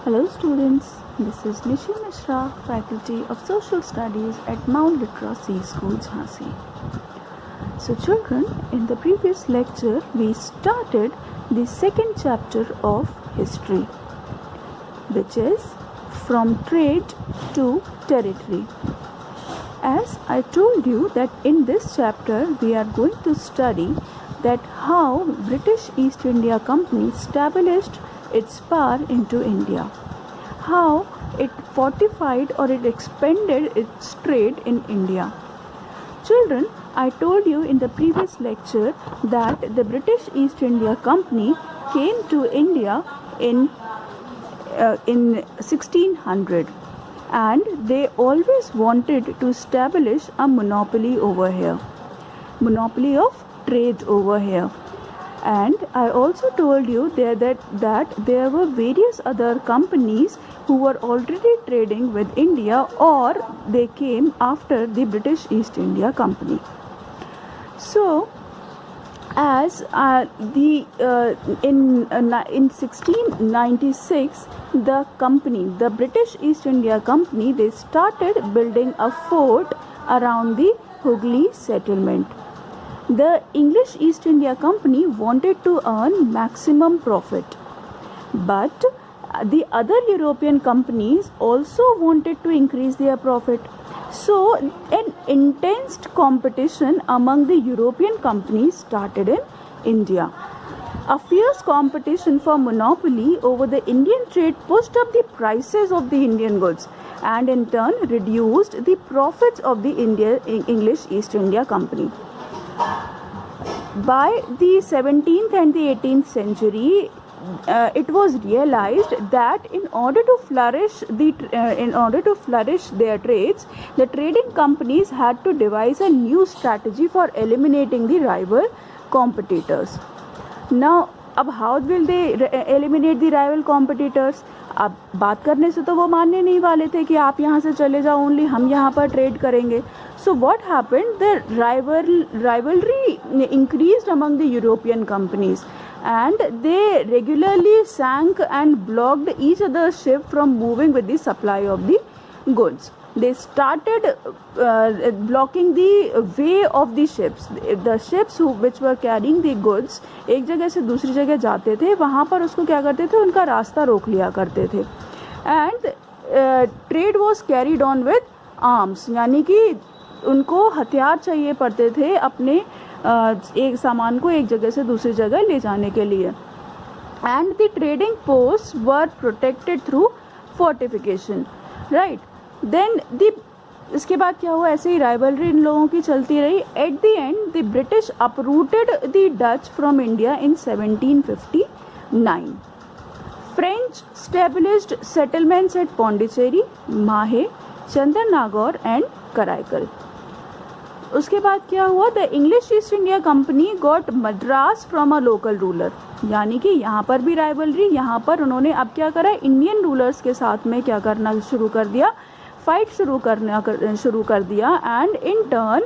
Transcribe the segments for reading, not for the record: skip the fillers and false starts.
Hello students, this is Nishi Mishra, Faculty of Social Studies at Mount Literacy School, Jhansi. So children, in the previous lecture, we started the second chapter of history, which is from trade to territory. As I told you that in this chapter, we are going to study that how British East India Company established its power into India, how it fortified or it expanded its trade in India. Children, I told you in the previous lecture that the British East India Company came to India in 1600, and they always wanted to establish a monopoly over here, monopoly of trade over here. And I also told you there that there were various other companies who were already trading with India, or they came after the British East India Company. So as in 1696, the British East India Company, they started building a fort around the Hooghly settlement. The English East India Company wanted to earn maximum profit, but the other European companies also wanted to increase their profit. So an intense competition among the European companies started in India. A fierce competition for monopoly over the Indian trade pushed up the prices of the Indian goods and in turn reduced the profits of the English East India Company. By the 17th and the 18th century, it was realized that in order to flourish their trades, the trading companies had to devise a new strategy for eliminating the rival competitors. Now, how will they eliminate the rival competitors? अब बात करने से तो वो मानने नहीं वाले थे कि आप यहाँ से चले जाओ, ओनली हम यहाँ पर ट्रेड करेंगे. So what happened? The rivalry increased among the European companies, and they regularly sank and blocked each other's ship from moving with the supply of the goods. They started blocking the way of the ships. The ships which were carrying the goods एक जगह से दूसरी जगह जाते थे, वहाँ पर उसको क्या करते थे, उनका रास्ता रोक लिया करते थे. And trade was carried on with arms, यानी कि उनको हथियार चाहिए पड़ते थे अपने एक सामान को एक जगह से दूसरी जगह ले जाने के लिए. And the trading posts were protected through fortification, right? Then इसके बाद क्या हुआ, ऐसे ही राइवलरी इन लोगों की चलती रही. At the end the British uprooted the Dutch from India in 1759. French established settlements at Pondicherry, Mahe, Chandernagore and Karaikal. उसके बाद क्या हुआ, the English East India Company got Madras from a local ruler. यानी कि यहाँ पर भी राइवलरी, यहाँ पर उन्होंने अब क्या करा, इंडियन रूलर्स के साथ में क्या करना शुरू कर दिया, फाइट शुरू कर दिया. एंड इन टर्न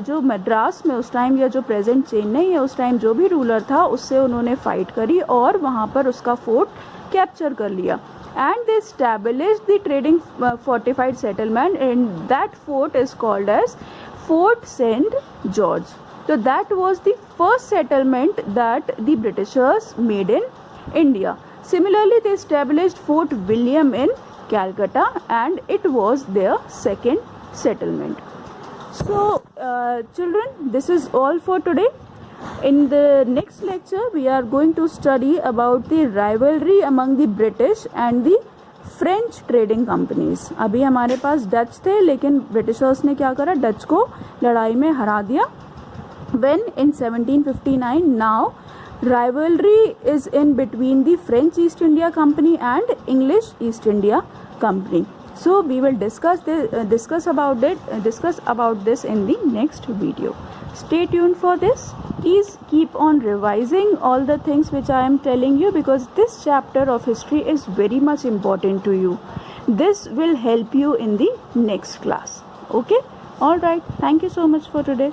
जो मद्रास में उस टाइम या जो प्रेजेंट चेन्नई है उस टाइम जो भी रूलर था उससे उन्होंने फाइट करी और वहाँ पर उसका फोर्ट कैप्चर कर लिया. And they established the trading fortified settlement, and that fort is called as Fort St. George. So that was the first settlement that the Britishers made in India. Similarly, they established Fort William in Calcutta, and it was their second settlement. So children, this is all for today. In the next lecture, we are going to study about the rivalry among the British and the French trading companies. अभी हमारे पास Dutch थे, लेकिन Britishers ने क्या करा, Dutch को लड़ाई में हरा दिया. When in 1759, now rivalry is in between the French East India Company and English East India Company. So we will discuss about this in the next video. Stay tuned for this. Please keep on revising all the things which I am telling you, because this chapter of history is very much important to you. This will help you in the next class. Okay? All right. Thank you so much for today.